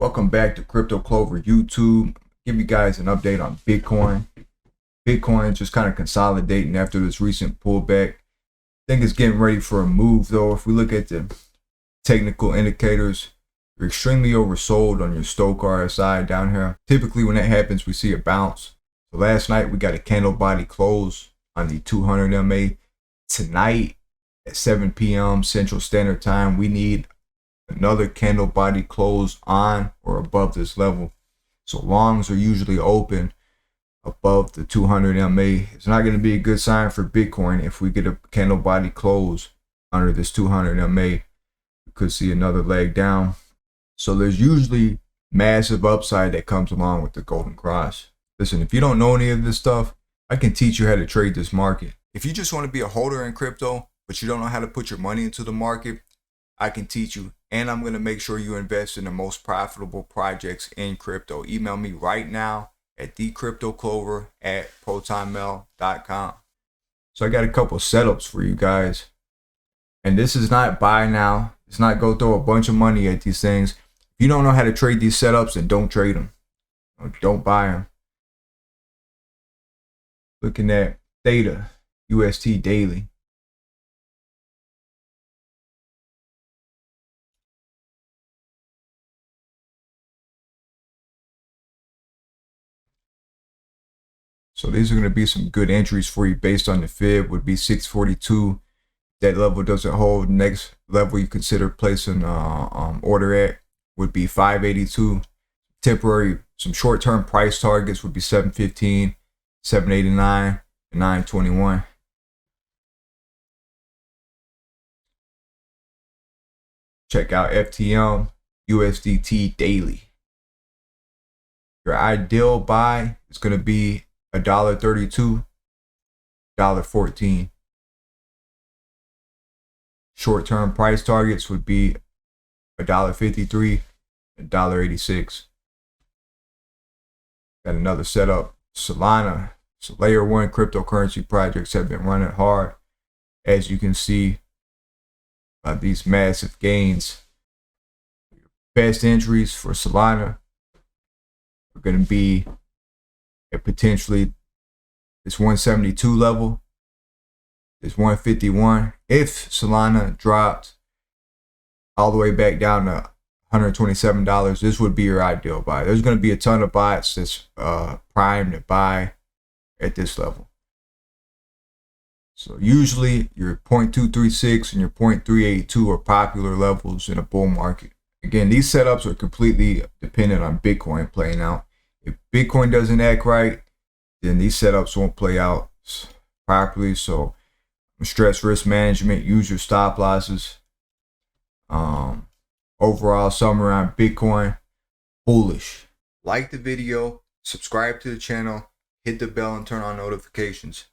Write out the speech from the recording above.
Welcome back to Crypto Clover YouTube. Give you guys an update on Bitcoin. Bitcoin just kind of consolidating after this recent pullback. I think it's getting ready for a move though. If we look at the technical indicators, you're extremely oversold on your Stochastic RSI down here. Typically when that happens, we see a bounce. So last night we got a candle body close on the 200 MA. Tonight at 7 p.m. Central Standard Time, we need another candle body close on or above this level. So longs are usually open above the 200 MA. It's not going to be a good sign for Bitcoin if we get a candle body close under this 200 MA. We could see another leg down. So there's usually massive upside that comes along with the golden cross. Listen, if you don't know any of this stuff, I can teach you how to trade this market. If you just want to be a holder in crypto, but you don't know how to put your money into the market, I can teach you, and I'm going to make sure you invest in the most profitable projects in crypto. Email me right now at thecryptoclover@protonmail.com. So I got a couple setups for you guys, and this is not buy now. It's not go throw a bunch of money at these things. If you don't know how to trade these setups, then don't trade them. Don't buy them. Looking at Theta UST daily. So these are going to be some good entries for you based on the fib. Would be 642. That level doesn't hold. Next level you consider placing order at would be 582. Temporary, some short-term price targets would be 715, 789, and 921. Check out FTM USDT daily. Your ideal buy is going to be $1.32, $1.14. Short-term price targets would be $1.53, $1.86. Got another setup. Solana. So layer 1 cryptocurrency projects have been running hard. As you can see, these massive gains. Best entries for Solana are going to be at potentially this 172 level, this 151. If Solana dropped all the way back down to $127, this would be your ideal buy. There's going to be a ton of bots that's primed to buy at this level. So usually your 0.236 and your 0.382 are popular levels in a bull market. Again, these setups are completely dependent on Bitcoin playing out. If Bitcoin doesn't act right, then these setups won't play out properly. So stress risk management, use your stop losses. Overall summary on Bitcoin, bullish. Like the video, subscribe to the channel, hit the bell and turn on notifications.